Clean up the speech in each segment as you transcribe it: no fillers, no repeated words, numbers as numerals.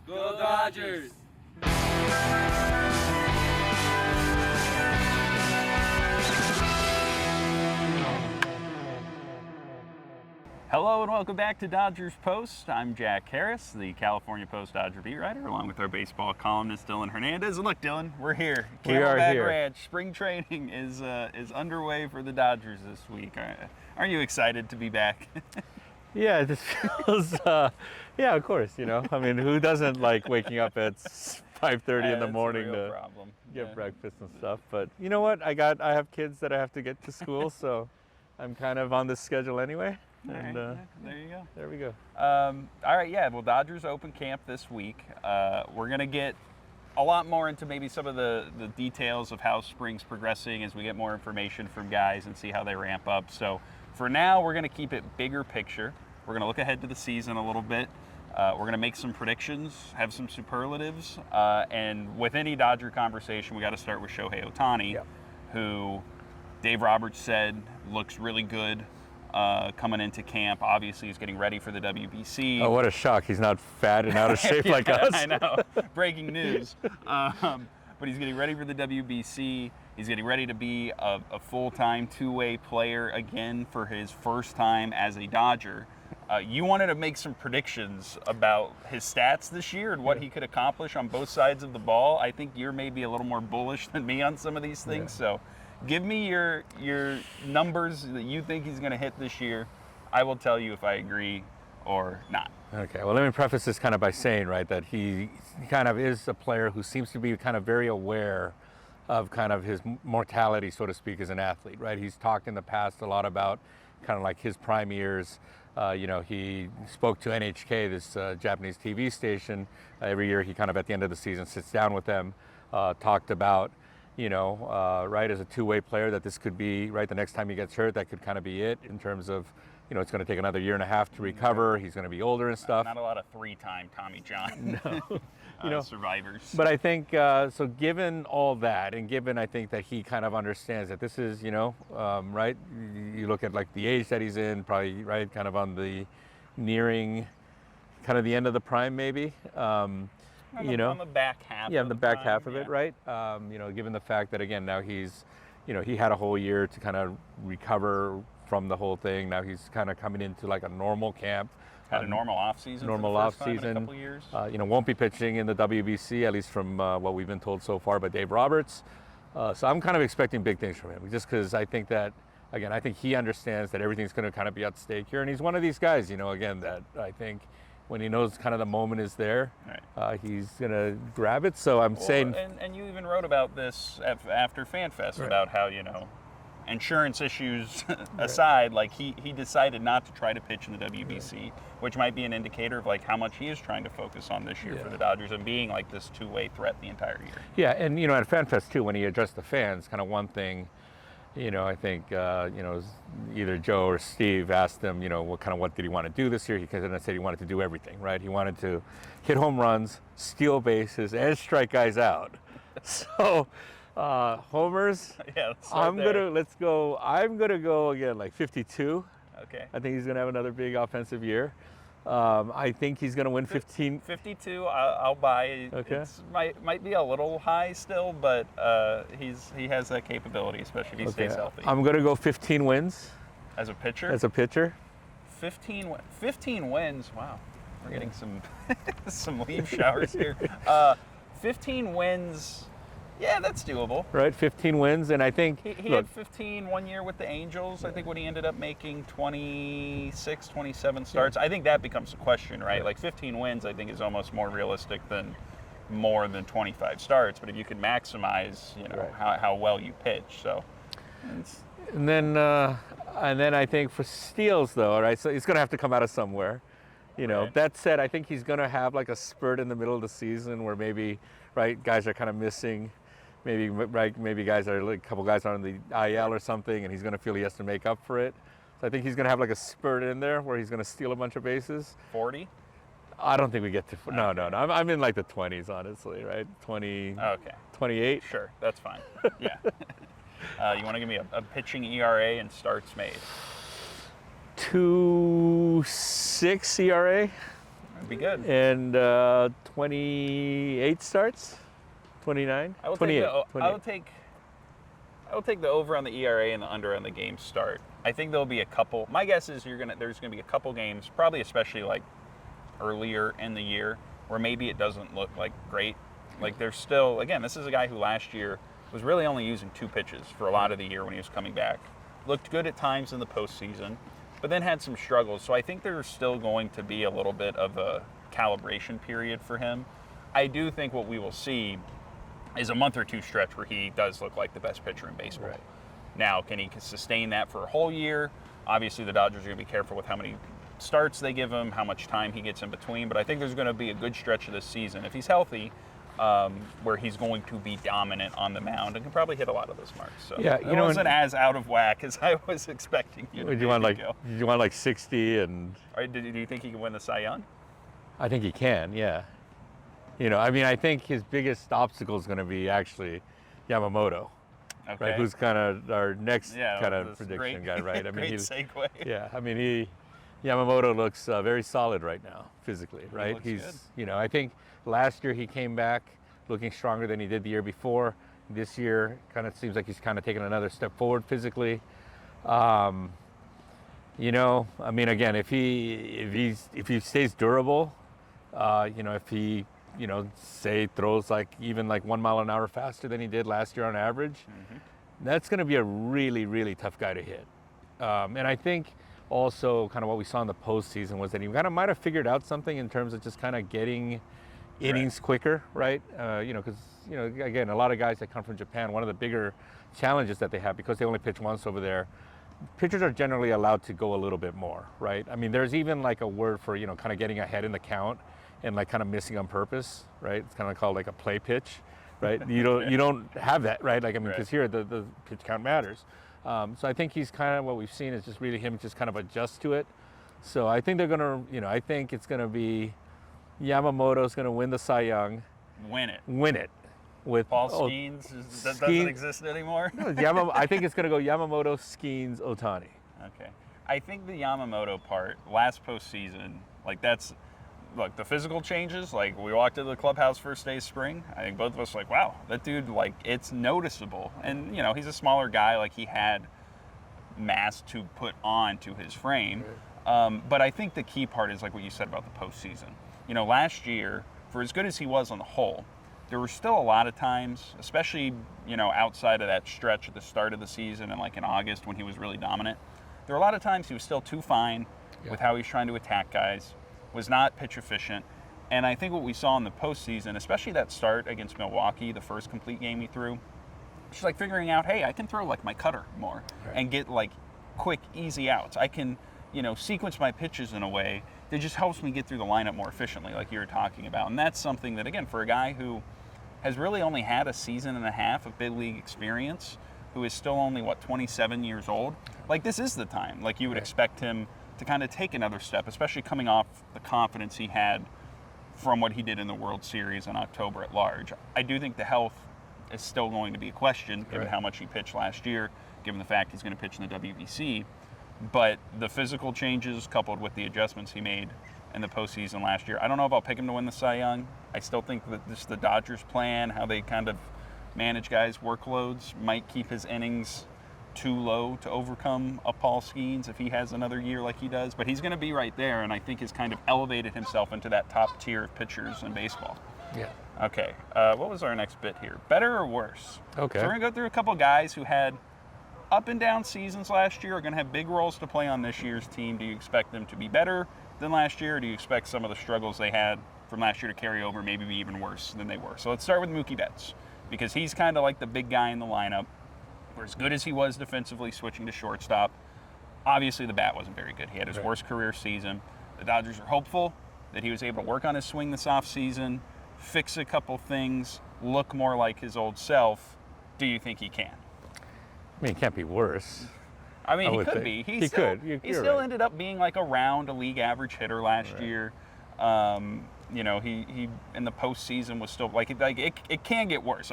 Go Dodgers! Hello and welcome back to Dodgers Post. I'm Jack Harris, the California Post Dodger beat writer, along with our baseball columnist Dylan Hernandez. And look, Dylan, we're here. Camelback Ranch. Spring training is underway for the Dodgers this week. Aren't you excited to be back? Yeah, this feels. Yeah, of course. You know, I mean, who doesn't like waking up at 5:30 in the morning to get breakfast and stuff? But you know what? I have kids that I have to get to school, so I'm kind of on this schedule anyway. And there you go. There we go. All right, yeah. Well, Dodgers open camp this week. We're gonna get a lot more into maybe some of the details of how spring's progressing as we get more information from guys and see how they ramp up. So for now, we're gonna keep it bigger picture. We're gonna look ahead to the season a little bit. We're gonna make some predictions, have some superlatives, and with any Dodger conversation, we got to start with Shohei Ohtani, who Dave Roberts said looks really good. Coming into camp. Obviously, he's getting ready for the WBC. Oh, what a shock. He's not fat and out of shape like us. I know. Breaking news. But he's getting ready for the WBC. He's getting ready to be a full-time two-way player again for his first time as a Dodger. You wanted to make some predictions about his stats this year and what he could accomplish on both sides of the ball. I think you're maybe a little more bullish than me on some of these things. So give me your numbers that you think he's going to hit this year. I will tell you if I agree or not. Okay, well, let me preface this kind of by saying, right, that he kind of is a player who seems to be kind of very aware of kind of his mortality, so to speak, as an athlete, right? He's talked in the past a lot about kind of like his prime years. You know, he spoke to NHK, this Japanese TV station. Every year he kind of at the end of the season sits down with them, talked about, you know, right, as a two-way player, that this could be, right, the next time he gets hurt, that could kind of be it in terms of, you know, it's going to take another year and a half to recover. He's going to be older and stuff. Not a lot of three-time Tommy John you know, survivors. But I think, so given all that, and given I think that he kind of understands that this is, you know, right, you look at like the age that he's in, probably, right, kind of on the nearing kind of the end of the prime maybe. You know, on the back half. Yeah, on the back half of it, right? You know, given the fact that again now he's, you know, he had a whole year to kind of recover from the whole thing. Now he's kind of coming into like a normal camp. Had a normal off season. Normal off season. A couple years. You know, won't be pitching in the WBC, at least from what we've been told so far by Dave Roberts. So I'm kind of expecting big things from him, just because I think that, again, I think he understands that everything's going to kind of be at stake here, and he's one of these guys, you know, again, that I think when he knows kind of the moment is there, he's going to grab it. So I'm saying... And you even wrote about this after FanFest, about how, you know, insurance issues aside, like he decided not to try to pitch in the WBC, which might be an indicator of like how much he is trying to focus on this year for the Dodgers and being like this two-way threat the entire year. Yeah, and, you know, at FanFest too, when he addressed the fans, kind of one thing, you know, I think, you know, either Joe or Steve asked him, you know, what did he want to do this year? He kind of said he wanted to do everything, right? He wanted to hit home runs, steal bases, and strike guys out. So, homers, I'm gonna go again like 52. Okay. I think he's gonna have another big offensive year. I think he's going to win 15. 52, I'll buy. Okay. It's might be a little high still, but he has that capability, especially if he stays healthy. I'm going to go 15 wins. As a pitcher? As a pitcher. 15 wins. Wow. We're getting some leaf showers here. 15 wins. Yeah, that's doable. Right, 15 wins, and I think... He had 15 one year with the Angels, I think, when he ended up making 26, 27 starts. I think that becomes a question, right? Like 15 wins, I think, is almost more realistic than more than 25 starts. But if you can maximize, you know, how well you pitch, so... And then I think for steals, though, all right, so he's going to have to come out of somewhere. You know, that said, I think he's going to have like a spurt in the middle of the season where maybe, right, guys are kind of missing. Maybe guys are like a couple guys are on the IL or something, and he's going to feel he has to make up for it. So I think he's going to have like a spurt in there where he's going to steal a bunch of bases. 40? I don't think we get to. No. I'm in like the 20s, honestly, right? 20. Okay. 28. Sure, that's fine. Yeah. You want to give me a pitching ERA and starts made? 2.6 ERA. That'd be good. And 28 starts? 29? I will 28. I will take the over on the ERA and the under on the game start. I think there'll be a couple. My guess is there's gonna be a couple games, probably especially like earlier in the year, where maybe it doesn't look like great. Like there's still, again, this is a guy who last year was really only using 2 pitches for a lot of the year when he was coming back. Looked good at times in the postseason, but then had some struggles. So I think there's still going to be a little bit of a calibration period for him. I do think what we will see is a month or two stretch where he does look like the best pitcher in baseball. Right. Now, can he sustain that for a whole year? Obviously, the Dodgers are going to be careful with how many starts they give him, how much time he gets in between, but I think there's going to be a good stretch of this season, if he's healthy, where he's going to be dominant on the mound and can probably hit a lot of those marks. So Yeah, it wasn't as out of whack as I was expecting you to Do you want go. like 60 and? Do you think he can win the Cy Young? I think he can, yeah. I think his biggest obstacle is going to be actually Yamamoto, Okay. right? Who's kind of our next kind of this prediction great, guy, right? Great segue. Yeah, Yamamoto looks very solid right now, physically, right? looks He's, good. I think last year he came back looking stronger than he did the year before. This year, kind of seems like he's kind of taken another step forward physically. Again, if he stays durable, if he, say throws even 1 mile an hour faster than he did last year on average, that's going to be a really, really tough guy to hit. And I think also kind of what we saw in the postseason was that he kind of might have figured out something in terms of just kind of getting innings quicker, right? Because, again, a lot of guys that come from Japan, one of the bigger challenges that they have, because they only pitch once over there, pitchers are generally allowed to go a little bit more, right? There's even like a word for, kind of getting ahead in the count and like kind of missing on purpose, right? It's kind of called like a play pitch, right? You don't have that, right? Because here the pitch count matters. So I think he's kind of, what we've seen is just really him just kind of adjust to it. So I think they're going to, I think it's going to be Yamamoto's going to win the Cy Young. Win it. With Paul Skeens doesn't exist anymore? No, I think it's going to go Yamamoto, Skeens, Ohtani. Okay. I think the Yamamoto part, last postseason, look, the physical changes, like we walked into the clubhouse first day of spring, I think both of us were like, wow, that dude, it's noticeable. And, he's a smaller guy, he had mass to put on to his frame. Right. But I think the key part is like what you said about the postseason. Last year, for as good as he was on the whole, there were still a lot of times, especially, outside of that stretch at the start of the season and in August when he was really dominant, there were a lot of times he was still too fine with how he was trying to attack guys, was not pitch efficient. And I think what we saw in the postseason, especially that start against Milwaukee, the first complete game he threw, just figuring out, hey, I can throw my cutter more and get quick, easy outs. I can, sequence my pitches in a way that just helps me get through the lineup more efficiently, like you were talking about. And that's something that, again, for a guy who has really only had a season and a half of big league experience, who is still only, 27 years old, this is the time. You would expect him to kind of take another step, especially coming off the confidence he had from what he did in the World Series in October at large. I do think the health is still going to be a question, given how much he pitched last year, given the fact he's going to pitch in the WBC. But the physical changes coupled with the adjustments he made in the postseason last year, I don't know if I'll pick him to win the Cy Young. I still think that this the Dodgers' plan, how they kind of manage guys' workloads, might keep his innings too low to overcome a Paul Skeens if he has another year like he does. But he's going to be right there, and I think has kind of elevated himself into that top tier of pitchers in baseball. Yeah. Okay, what was our next bit here? Better or worse? Okay. So we're going to go through a couple guys who had up and down seasons last year, are going to have big roles to play on this year's team. Do you expect them to be better than last year, or do you expect some of the struggles they had from last year to carry over, maybe be even worse than they were? So let's start with Mookie Betts, because he's kind of like the big guy in the lineup. For as good as he was defensively, switching to shortstop, obviously the bat wasn't very good. He had his worst career season. The Dodgers are hopeful that he was able to work on his swing this offseason, fix a couple things, look more like his old self. Do you think he can? It can't be worse. He could be. He still ended up being around a league average hitter last year. He in the postseason was still it can get worse.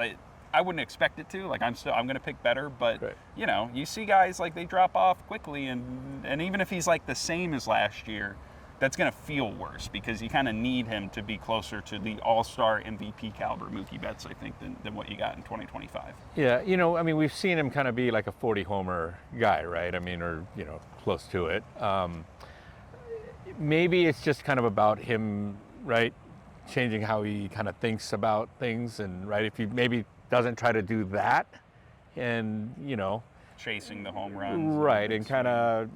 I wouldn't expect it to. I'm going to pick better, but you see guys they drop off quickly, and even if he's the same as last year, that's going to feel worse because you kind of need him to be closer to the all-star MVP caliber Mookie Betts, I think, than what you got in 2025. Yeah, I mean, we've seen him kind of be like a 40-homer guy, right? I mean, or, close to it. Maybe it's just kind of about him, right, changing how he kind of thinks about things, and, right, if he maybe doesn't try to do that and, chasing the home runs. Right, and kind of,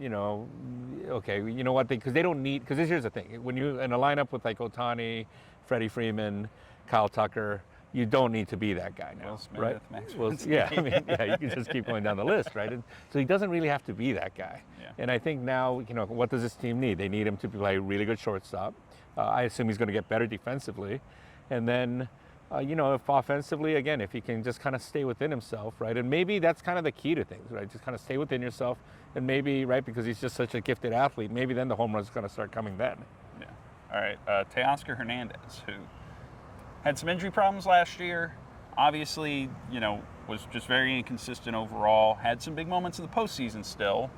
okay, you know what, because they don't need, because here's the thing, when you in a lineup with like Ohtani, Freddie Freeman, Kyle Tucker, you don't need to be that guy now, Will Smith, right? Max Yeah, I mean, yeah, you can just keep going down the list, right? And so he doesn't really have to be that guy. Yeah. And I think now, what does this team need? They need him to play really good shortstop. I assume he's going to get better defensively. And then, if offensively, again, if he can just kind of stay within himself, right? And maybe that's kind of the key to things, right? Just kind of stay within yourself. And maybe, right, because he's just such a gifted athlete, maybe then the home run's going to start coming then. Yeah. All right. Teoscar Hernandez, who had some injury problems last year. Obviously, was just very inconsistent overall. Had some big moments in the postseason still.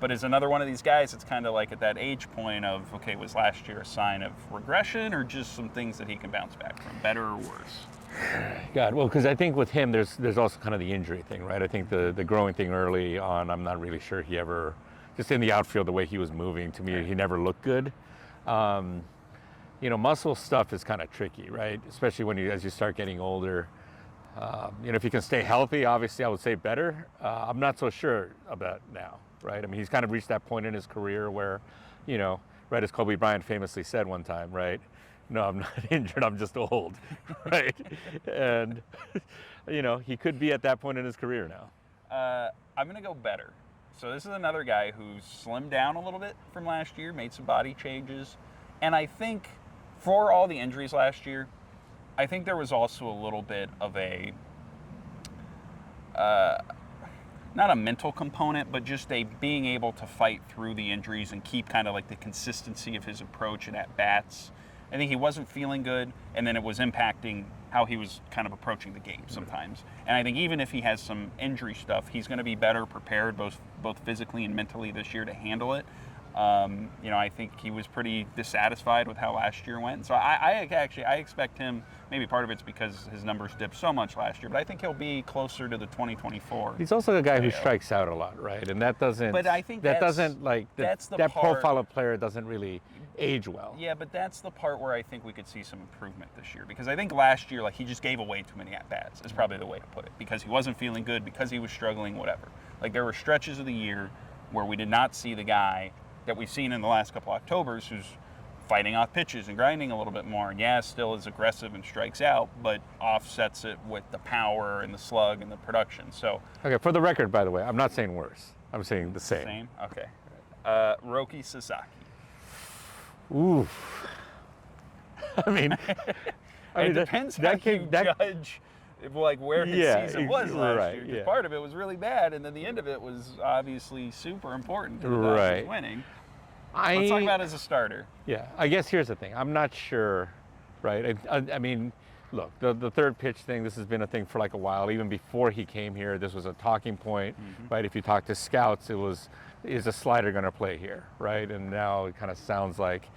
But is another one of these guys that's kind of like at that age point of, okay, was last year a sign of regression or just some things that he can bounce back from, better or worse? God, well, because I think with him, there's also kind of the injury thing, right? I think the growing thing early on, I'm not really sure he ever, just in the outfield, the way he was moving, to me, he never looked good. Muscle stuff is kind of tricky, right? Especially as you start getting older. If he can stay healthy, obviously I would say better. I'm not so sure about now, right? I mean, he's kind of reached that point in his career where, right, as Kobe Bryant famously said one time, right? No, I'm not injured, I'm just old, right? And, he could be at that point in his career now. I'm going to go better. So this is another guy who's slimmed down a little bit from last year, made some body changes. And I think for all the injuries last year, I think there was also a little bit of a, not a mental component, but just a being able to fight through the injuries and keep kind of like the consistency of his approach and at bats. I think he wasn't feeling good, and then it was impacting how he was kind of approaching the game sometimes. And I think even if he has some injury stuff, he's going to be better prepared both physically and mentally this year to handle it. I think he was pretty dissatisfied with how last year went. So I expect him, maybe part of it's because his numbers dipped so much last year, but I think he'll be closer to the 2024. He's also a guy who strikes out a lot, right? And that doesn't, but I think that profile of player doesn't really age well. Yeah, but that's the part where I think we could see some improvement this year, because I think last year, he just gave away too many at-bats is probably the way to put it, because he wasn't feeling good, because he was struggling, whatever. There were stretches of the year where we did not see the guy that we've seen in the last couple Octobers who's fighting off pitches and grinding a little bit more, and still is aggressive and strikes out, but offsets it with the power and the slug and the production. So, okay, for the record, by the way, I'm not saying worse. I'm saying the same. Same? Okay. Roki Sasaki. Ooh. It depends how you judge where his season was last year. Yeah. Part of it was really bad, and then the end of it was obviously super important to the right. Dodgers winning. Let's talk about it as a starter. Yeah, I guess here's the thing. I'm not sure, right? I mean, look, the third pitch thing, this has been a thing for a while. Even before he came here, this was a talking point, right? If you talk to scouts, is a slider going to play here, right? And now it kind of sounds like,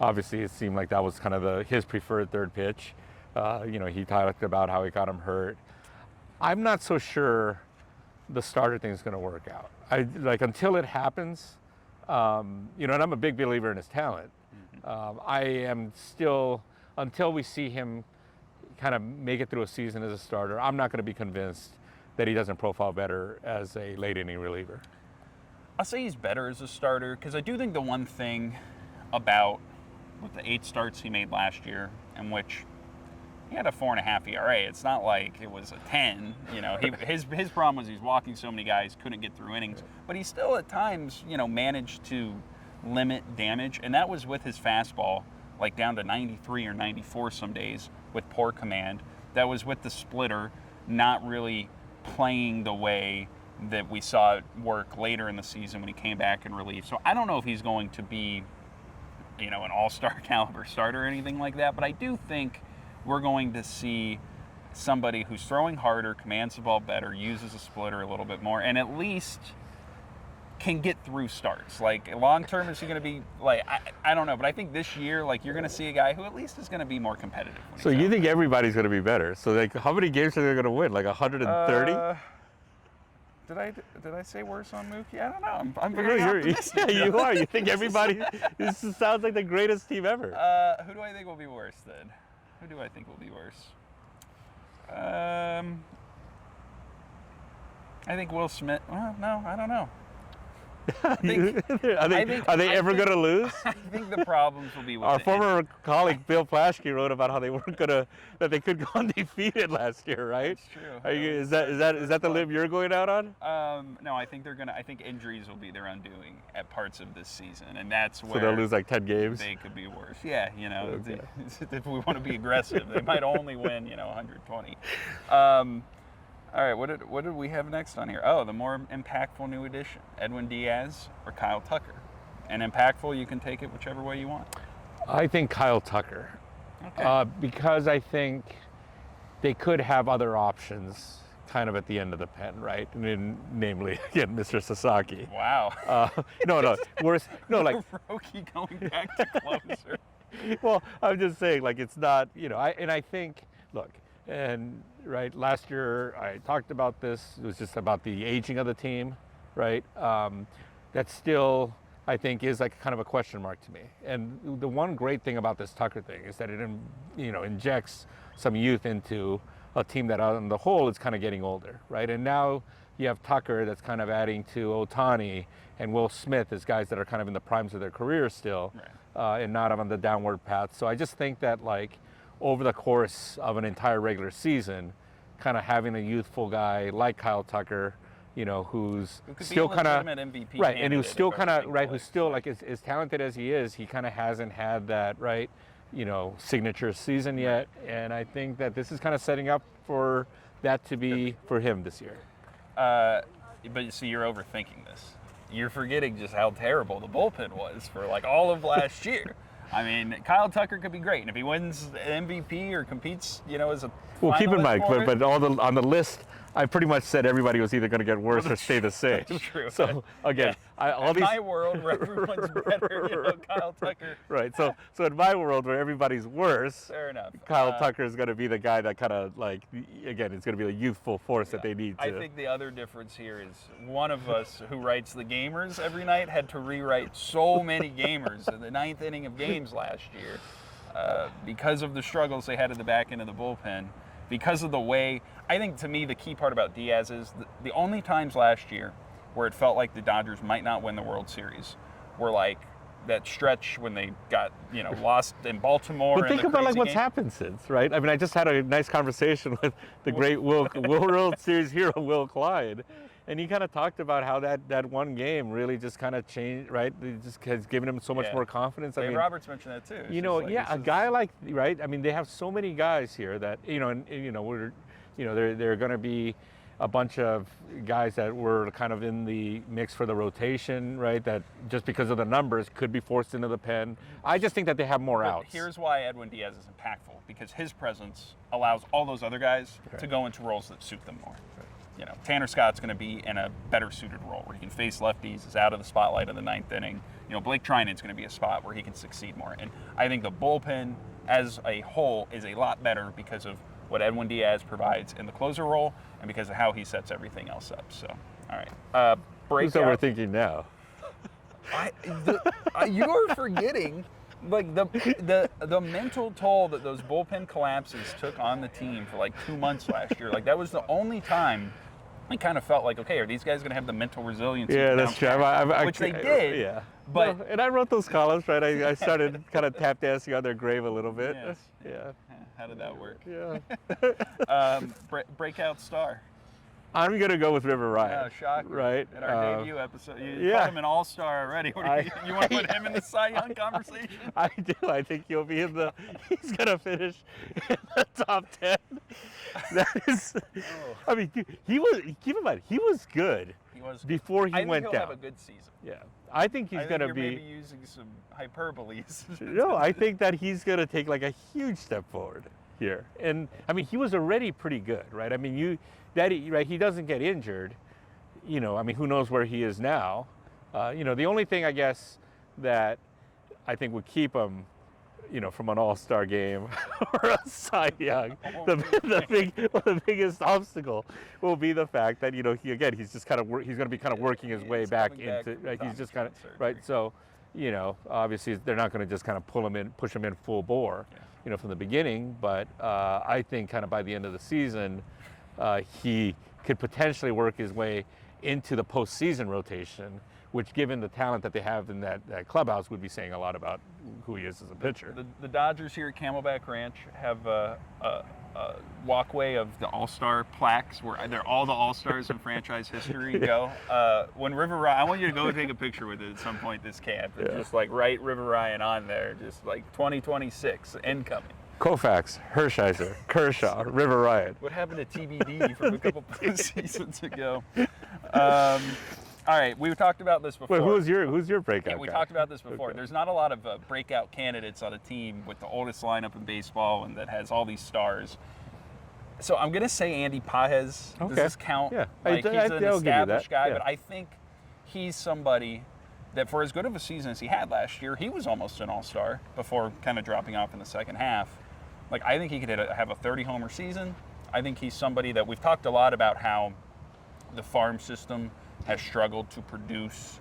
obviously it seemed like that was kind of his preferred third pitch. He talked about how he got him hurt. I'm not so sure the starter thing is going to work out. Until it happens, and I'm a big believer in his talent. I am still, until we see him kind of make it through a season as a starter, I'm not going to be convinced that he doesn't profile better as a late inning reliever. I'll say he's better as a starter, because I do think the one thing about with the 8 starts he made last year, in which he had a 4.5 ERA. It's not like it was a 10. His problem was he's walking so many guys, couldn't get through innings. But he still at times, managed to limit damage, and that was with his fastball, down to 93 or 94 some days with poor command. That was with the splitter not really playing the way that we saw it work later in the season when he came back in relief. So I don't know if he's going to be, an all-star caliber starter or anything like that, but I do think we're going to see somebody who's throwing harder, commands the ball better, uses a splitter a little bit more, and at least can get through starts. Like, long term, is he going to be, like, I don't know. But I think this year, like, you're going to see a guy who at least is going to be more competitive. When So you think everybody's going to be better? So, like, how many games are they going to win? Like 130? Did I say worse on Mookie? I don't know. I'm No, very optimistic. yeah, you are. You think everybody, this sounds like the greatest team ever. Who do I think will be worse then? Who do I think will be worse? I think Will Smith. Well, no, I don't know. Are they ever going to lose? I think the problems will be with Our former colleague Bill Plaschke wrote about how they weren't that they could go undefeated last year, right? That's true. Is that the limb you're going out on? No, I think I think injuries will be their undoing at parts of this season, and that's where So they'll lose like 10 games. They could be worse. Yeah, Okay. If we want to be aggressive, they might only win 120. All right, what did we have next on here? Oh, the more impactful new addition, Edwin Diaz or Kyle Tucker. And impactful, you can take it whichever way you want. I think Kyle Tucker, Okay. because I think they could have other options kind of at the end of the pen, right? Namely, again, Mr. Sasaki. Wow. No, worse. No, like, Roki going back to closer. well, I'm just saying, like, it's not, I think, look, and right, last year I talked about this. It was just about the aging of the team, right? That still, I think, is like kind of a question mark to me. And the one great thing about this Tucker thing is that it, injects some youth into a team that on the whole is kind of getting older, right? And now you have Tucker that's kind of adding to Ohtani and Will Smith as guys that are kind of in the primes of their careers still, Right. and not on the downward path. So I just think that, like, over the course of an entire regular season, kind of having a youthful guy like Kyle Tucker, who's Who could still be a kind of legitimate MVP right, and who's candidate still if kind of everything right, clicks. who's still like as talented as he is, he kind of hasn't had that signature season yet, and I think that this is kind of setting up for that to be for him this year. But you see, you're overthinking this. You're forgetting just how terrible the bullpen was for like all of last year. I mean, Kyle Tucker could be great, and if he wins MVP or competes, as a Well, keep in finalist mind, for it- but on the list, I pretty much said everybody was either going to get worse or stay the same. That's true. So again, all in these my world where everyone's better, Kyle Tucker. right. So in my world where everybody's worse, Fair enough. Kyle Tucker is going to be the guy that kind of like, again, it's going to be the youthful force that they need to. I think the other difference here is one of us who writes the gamers every night had to rewrite so many gamers in the ninth inning of games last year because of the struggles they had at the back end of the bullpen, because of the way. I think, to me, the key part about Diaz is the only times last year where it felt like the Dodgers might not win the World Series were like that stretch when they got, lost in Baltimore. But think about like what's happened since, right? I mean, I just had a nice conversation with the great World Series hero, Will Clyde, and he kind of talked about how that one game really just kind of changed, right? It just has given him so much more confidence. Dave Roberts mentioned that too. A guy like, right? I mean, they have so many guys here that, there are going to be a bunch of guys that were kind of in the mix for the rotation, right? That just because of the numbers could be forced into the pen. I just think that they have more outs. Here's why Edwin Diaz is impactful, because his presence allows all those other guys to go into roles that suit them more. Tanner Scott's going to be in a better suited role where he can face lefties, is out of the spotlight in the ninth inning. Blake Trinan's going to be a spot where he can succeed more. And I think the bullpen as a whole is a lot better because of what Edwin Diaz provides in the closer role and because of how he sets everything else up. So, all right. Who's overthinking now? You're forgetting like the mental toll that those bullpen collapses took on the team for like 2 months last year. Like that was the only time I kind of felt like, okay, are these guys going to have the mental resilience? Yeah, that's true. Which they did. Yeah. But no, and I wrote those columns, right? I started kind of tap dancing on their grave a little bit. Yes. Yeah. How did that work? Yeah. Breakout star. I'm gonna go with River Ryan. Oh, shocker. Right. In our debut episode, you called him an all-star already. You want to put him in the Cy Young conversation? I do. I think he'll be in the. He's gonna finish in the top 10. That is. I mean, he was. Keep in mind, he was good. He was before he went he'll down. have a good season. Yeah, I think he's gonna you're be. Maybe using some hyperboles. No, I think that he's gonna take like a huge step forward here. And I mean, he was already pretty good, right? I mean, right? He doesn't get injured. I mean, who knows where he is now? The only thing I guess that I think would keep him, from an All-Star game or a Cy Young, the biggest obstacle will be the fact that he's just kind of he's going to be kind of working his way back into. He's just kind of right. So, obviously they're not going to just kind of push him in full bore, from the beginning. But I think kind of by the end of the season, he could potentially work his way into the postseason rotation, which, given the talent that they have in that clubhouse, would be saying a lot about who he is as a pitcher. The Dodgers here at Camelback Ranch have a walkway of the All-Star plaques where all the All-Stars in franchise history go. When River Ryan, I want you to go take a picture with it at some point this camp. And just write River Ryan on there, just 2026 incoming. Koufax, Hershiser, Kershaw, River Ryan. What happened to TBD from a couple seasons ago? All right, we talked about this before. Wait, who's your breakout we guy? talked about this before. Okay. There's not a lot of breakout candidates on a team with the oldest lineup in baseball and that has all these stars. So I'm going to say Andy Pages. Okay. Does this count? Yeah. He's an established guy, yeah. but I think he's somebody that for as good of a season as he had last year, he was almost an all-star before kind of dropping off in the second half. I think he could have a 30-homer season. I think he's somebody that we've talked a lot about how the farm system has struggled to produce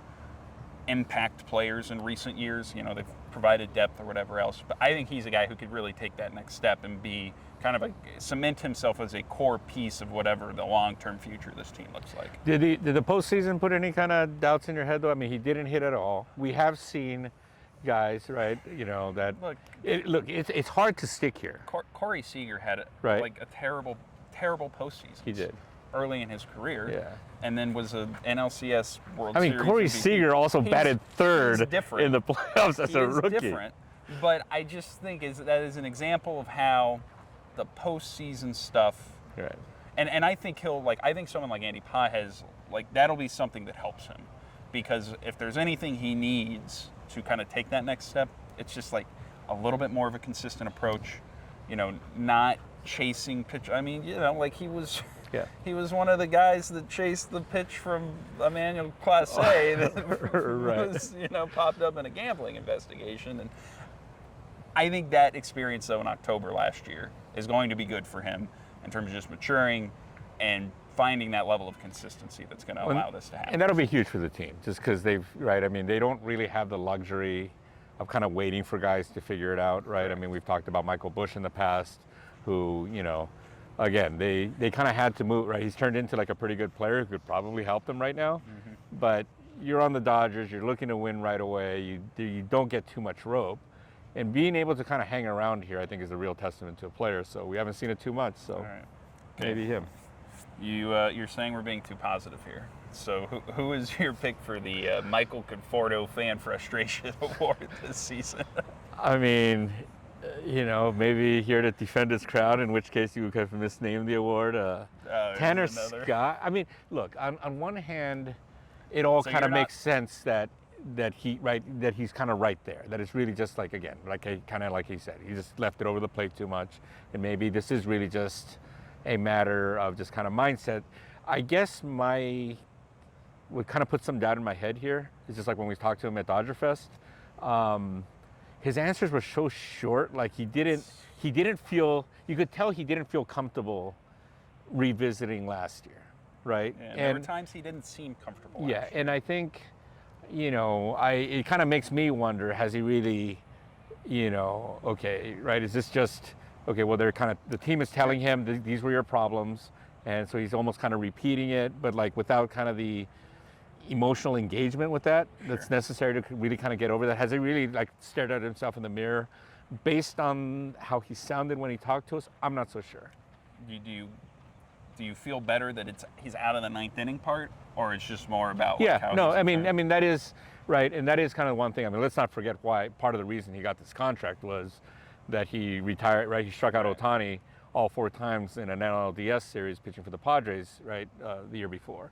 impact players in recent years. They've provided depth or whatever else. But I think he's a guy who could really take that next step and be kind of cement himself as a core piece of whatever the long-term future of this team looks like. Did the postseason put any kind of doubts in your head, though? I mean, he didn't hit at all. We have seen guys, right? That it's hard to stick here. Corey Seager had a terrible postseason. He did early in his career. Yeah. And then was an NLCS World Series. Corey MVP. Seager also batted third in the playoffs as a rookie. He's different, but I just think that is an example of how the postseason stuff. Right. And I think I think someone like Andy Pages, that'll be something that helps him, because if there's anything he needs to kind of take that next step, it's just a little bit more of a consistent approach. Not chasing pitch. I mean, he was. Yeah. He was one of the guys that chased the pitch from Emmanuel Clase that right. was, popped up in a gambling investigation. And I think that experience, though, in October last year is going to be good for him in terms of just maturing and finding that level of consistency that's going to allow this to happen. And that'll be huge for the team, just because they don't really have the luxury of kind of waiting for guys to figure it out, right? I mean, we've talked about Michael Busch in the past, who, again, they kind of had to move, right? He's turned into a pretty good player who could probably help them right now. Mm-hmm. But you're on the Dodgers, you're looking to win right away, you don't get too much rope. And being able to kind of hang around here, I think, is a real testament to a player. So we haven't seen it too much, so right. Maybe him. You're saying we're being too positive here. So who is your pick for the Michael Conforto Fan Frustration Award this season? I mean, maybe here to defend his crowd, in which case you would have misnamed the award. Tanner Scott. I mean, look, on one hand, it all kind of makes sense that he's kind of right there. That it's really just like he said, he just left it over the plate too much, and maybe this is really just a matter of just kind of mindset. I guess what kind of put some doubt in my head here is just when we talked to him at Dodger Fest. His answers were so short. He didn't feel, you could tell he didn't feel comfortable revisiting last year, right? Yeah, and there were times he didn't seem comfortable. Yeah, and I think, it kind of makes me wonder, has he really, okay, right? Is this just, okay, well, the team is telling him these were your problems, and so he's almost kind of repeating it, but without kind of the emotional engagement with that that's necessary to really kind of get over that. Has he really stared at himself in the mirror? Based on how he sounded when he talked to us, I'm not so sure. Do you feel better that he's out of the ninth inning part, or it's just more about I mean that is right, and that is kind of one thing. I mean, let's not forget why part of the reason he got this contract was that he retired, right? He struck out Ohtani all 4 times in an NLDS series pitching for the Padres, right, the year before.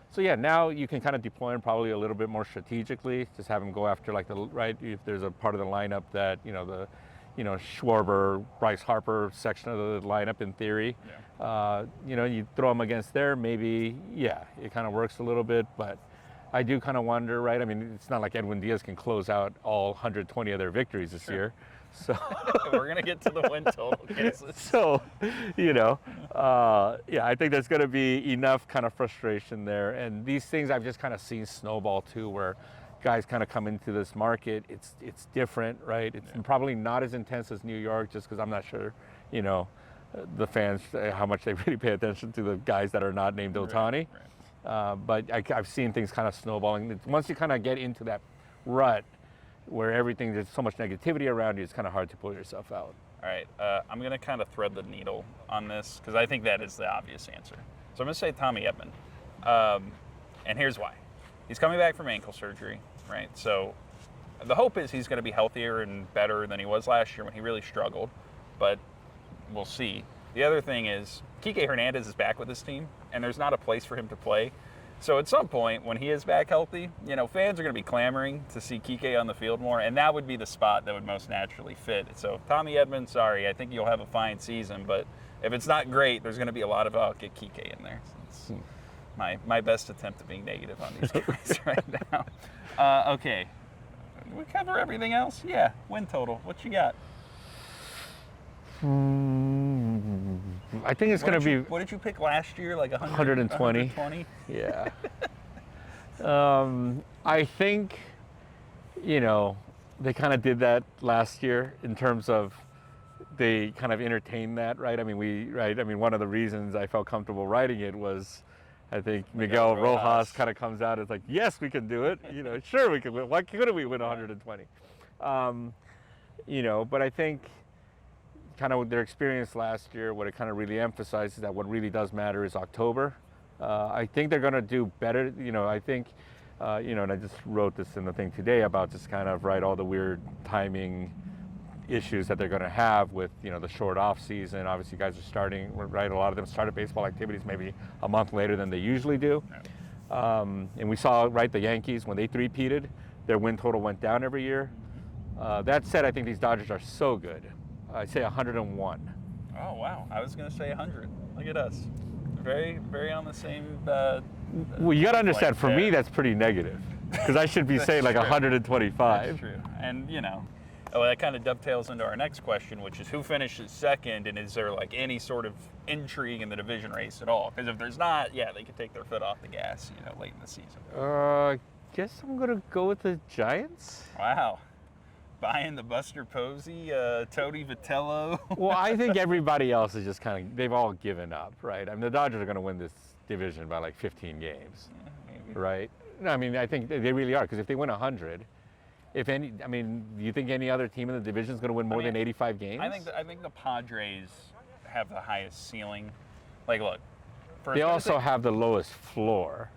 So now you can kind of deploy him probably a little bit more strategically. Just have him go after if there's a part of the lineup that Schwarber, Bryce Harper section of the lineup in theory. Yeah. You throw him against there, maybe it kind of works a little bit. But I do kind of wonder, right? I mean, it's not like Edwin Diaz can close out all 120 of their victories this year. So we're going to get to the win total cases. So, yeah, I think there's going to be enough kind of frustration there. And these things I've just kind of seen snowball too, where guys kind of come into this market. It's different, right? It's probably not as intense as New York, just because I'm not sure, the fans, how much they really pay attention to the guys that are not named Ohtani. Right. But I've seen things kind of snowballing. Once you kind of get into that rut where everything, there's so much negativity around you, it's kind of hard to pull yourself out. All right, I'm going to kind of thread the needle on this because I think that is the obvious answer. So I'm going to say Tommy Edman. And here's why. He's coming back from ankle surgery, right? So the hope is he's going to be healthier and better than he was last year when he really struggled, but we'll see. The other thing is Kike Hernandez is back with his team, and there's not a place for him to play. So at some point, when he is back healthy, fans are going to be clamoring to see Kike on the field more, and that would be the spot that would most naturally fit. So Tommy Edman, sorry, I think you'll have a fine season, but if it's not great, there's going to be a lot of, get Kike in there. It's my best attempt at being negative on these guys right now. Okay, we cover everything else? Yeah, win total. What you got? I think it's going to be... What did you pick last year? Like 120? 120? Yeah. I think, they kind of did that last year in terms of they kind of entertained that, right? I mean, one of the reasons I felt comfortable writing it was I think Miguel Rojas kind of comes out as like, yes, we can do it. Sure we can win. Why couldn't we win 120? But I think kind of with their experience last year, what it kind of really emphasizes that what really does matter is October. I think they're going to do better. I think, and I just wrote this in the thing today about just kind of all the weird timing issues that they're going to have with, the short off season. Obviously, guys are starting, right? A lot of them started baseball activities maybe a month later than they usually do. And we saw, the Yankees, when they three-peated, their win total went down every year. That said, I think these Dodgers are so good. I say 101. Oh, wow. I was going to say 100. Look at us. Very, very on the same... well, you got to understand, for me, that's pretty negative. Because I should be saying like 125. That's true. And, that kind of dovetails into our next question, which is who finishes second, and is there like any sort of intrigue in the division race at all? Because if there's not, they could take their foot off the gas, late in the season. Guess I'm going to go with the Giants. Wow. Buying the Buster Posey, Tony Vitello. Well, I think everybody else is just they've all given up, right? I mean, the Dodgers are going to win this division by like 15 games, right? No, I mean, I think they really are, because if they win 100, do you think any other team in the division is going to win more than 85 games? I think the Padres have the highest ceiling. Like, look. They also have the lowest floor.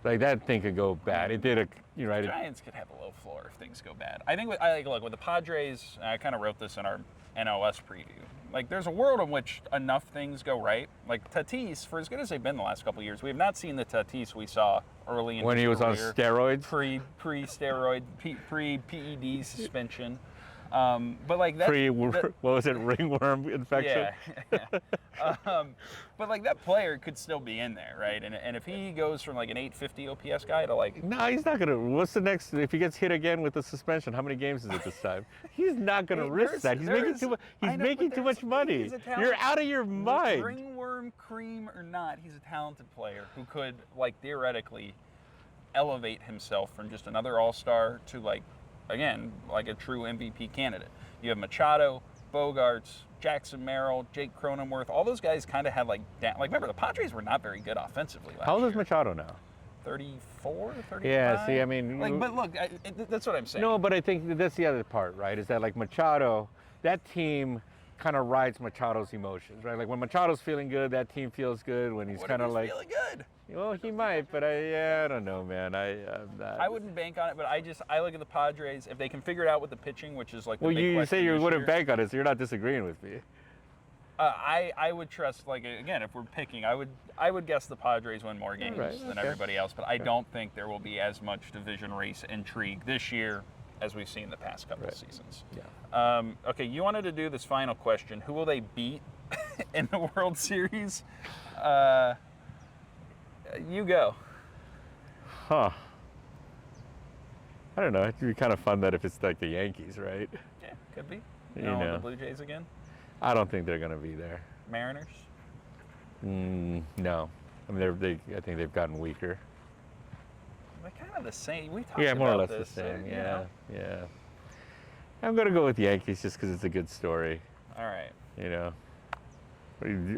Like, that thing could go bad. It did right? Giants could have a low floor if things go bad. I think, with the Padres, I kind of wrote this in our NLS preview. Like, there's a world in which enough things go right. Like, Tatis, for as good as they've been the last couple of years, we have not seen the Tatis we saw early in when his he was career, on steroids, pre-steroid, pre-PED suspension. But like that, what was it, ringworm infection? Yeah. But like that player could still be in there, right? And if he goes from like an 850 OPS guy to like, no, he's not gonna. What's the next? If he gets hit again with the suspension, how many games is it this time? He's not gonna risk that. He's making too much. He's making too much money. You're out of your mind. Ringworm cream or not, he's a talented player who could like theoretically elevate himself from just another all-star to like, again, like a true MVP candidate. You have Machado, Bogarts, Jackson Merrill, Jake Cronenworth. All those guys kind of had like remember, the Padres were not very good offensively last year. How old is Machado now? 34, 35? Yeah, see, I mean... but look, that's what I'm saying. No, but I think that's the other part, right? Is that like Machado, that team kind of rides Machado's emotions, right? Like when Machado's feeling good, that team feels good. When he's kind of like... feeling good? Well, he might, but I don't know, man. I wouldn't bank on it, but I look at the Padres. If they can figure it out with the pitching, which is like the well, big you say you this wouldn't year, bank on it, so you're not disagreeing with me. I would trust, like, again, if we're picking, I would guess the Padres win more games than everybody else, but I don't think there will be as much division race intrigue this year as we've seen the past couple of seasons. Yeah. Okay, you wanted to do this final question. Who will they beat in the World Series? You go. Huh. I don't know. It'd be kind of fun that if it's like the Yankees, right? Yeah, could be. You want know. the Blue Jays again? I don't think they're going to be there. Mariners? No. I mean, I think they've gotten weaker. They're kind of the same. We talked Yeah, more or about less this, the same. you Yeah, know. yeah. I'm going to go with the Yankees just because it's a good story. All right. You know.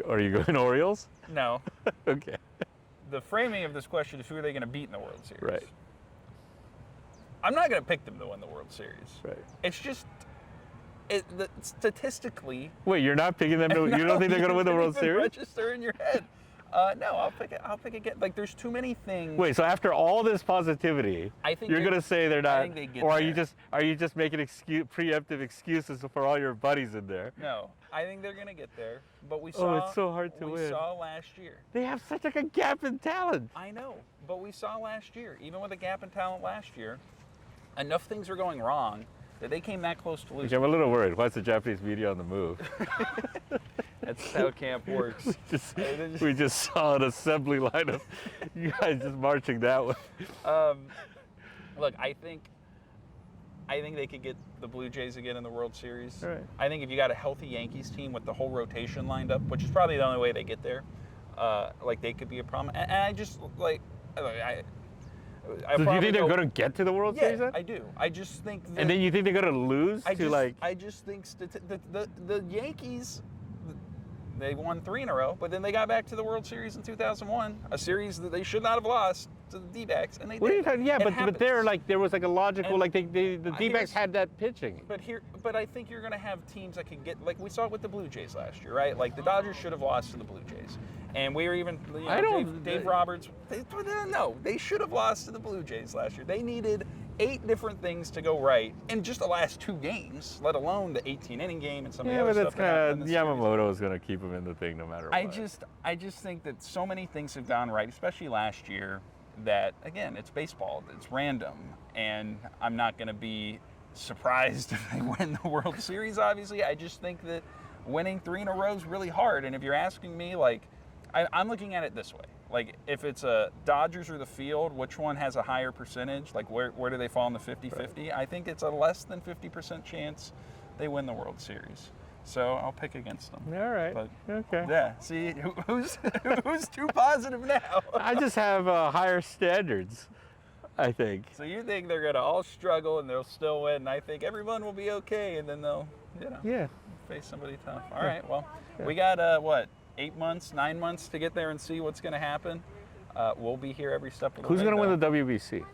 Are you going Orioles? No. Okay. The framing of this question is who are they going to beat in the World Series? Right. I'm not going to pick them to win the World Series. Right. It's just, statistically. Wait, you're not picking them to? No, you don't think they're going to win the didn't World even Series? Register in your head. No, I'll pick it. I'll pick again. Like, there's too many things. Wait, so after all this positivity, I think you're they're- going to say they're I not, think they get or are there. you just making preemptive excuses for all your buddies in there? No, I think they're going to get there. But we saw. Oh, it's so hard to we win. saw last year. They have such like a gap in talent. I know, but we saw last year, even with a gap in talent last year, enough things were going wrong that they came that close to Okay, losing. I'm a little worried. Why's the Japanese media on the move? That's how camp works. we just saw an assembly line of you guys just marching that way. Look, I think they could get the Blue Jays again in the World Series. All right. I think if you got a healthy Yankees team with the whole rotation lined up, which is probably the only way they get there, like they could be a problem. And I just like, I So do you think they're going to get to the World Series Yeah, then? I do. I just think that. And then you think they're going to lose I to just, like? I just think the Yankees, they won 3 in a row, but then they got back to the World Series in 2001, a series that they should not have lost to the D-backs, and they What are you did. talking? Yeah, It but happens. there was like a logical And like the D-backs here's- had that pitching. But I think you're going to have teams that can get, like we saw with the Blue Jays last year, right? Like the Dodgers should have lost to the Blue Jays. And we were even, I don't- Dave Roberts, they should have lost to the Blue Jays last year. They needed 8 different things to go right in just the last 2 games, let alone the 18-inning game and some of the Yeah, other but that's stuff that happened kind in of the series. Yamamoto is going to keep him in the thing no matter what. I just think that so many things have gone right, especially last year, that again, it's baseball, it's random, and I'm not going to be surprised if they win the World Series. Obviously, I just think that winning 3 in a row is really hard. And if you're asking me, like, I'm looking at it this way: like, if it's a Dodgers or the field, which one has a higher percentage? Like, where do they fall in the 50-50? I think it's a less than 50% chance they win the World Series. So I'll pick against them. All right. But, Okay. yeah. See, who's too positive now? I just have higher standards, I think. So you think they're gonna all struggle and they'll still win? And I think everyone will be okay, and then they'll, Yeah. face somebody tough. All right. Well, we got what, 8 months, 9 months to get there and see what's gonna happen. We'll be here every step of the way. Who's going to win the WBC?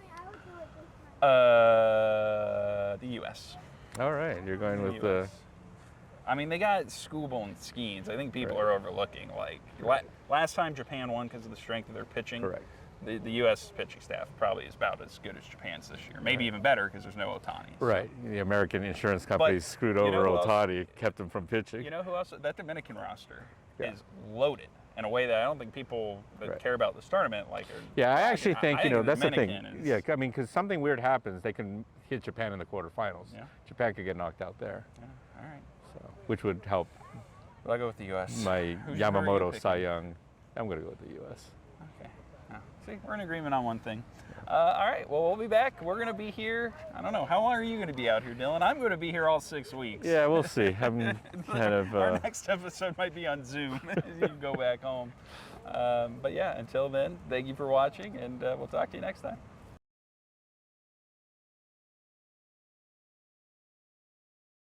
The U.S. All right. You're going with the. US. I mean, they got Scooble and Skeens. I think people Right. are overlooking. Like last time Japan won because of the strength of their pitching. Correct. The U.S. pitching staff probably is about as good as Japan's this year. Maybe even better because there's no Ohtani. So. Right. The American insurance companies screwed you over know who else- Ohtani, kept him from pitching. You know who else? That Dominican roster Yeah. is loaded in a way that I don't think people that Right. care about this tournament like. Yeah, I actually think, I that's the thing. Dominican is- Yeah, I mean, because something weird happens, they can hit Japan in the quarterfinals. Yeah. Japan could get knocked out there, Yeah, all right. so which would help Well, I'll go with the U.S. my Who are you Yamamoto picking? Cy Young. I'm going to go with the U.S. Okay. Yeah. See, we're in agreement on one thing. All right. Well, we'll be back. We're going to be here. I don't know. How long are you going to be out here, Dylan? I'm going to be here all 6 weeks. Yeah, we'll see. I'm kind of. Our next episode might be on Zoom. You can go back home. But yeah, until then, thank you for watching, and we'll talk to you next time.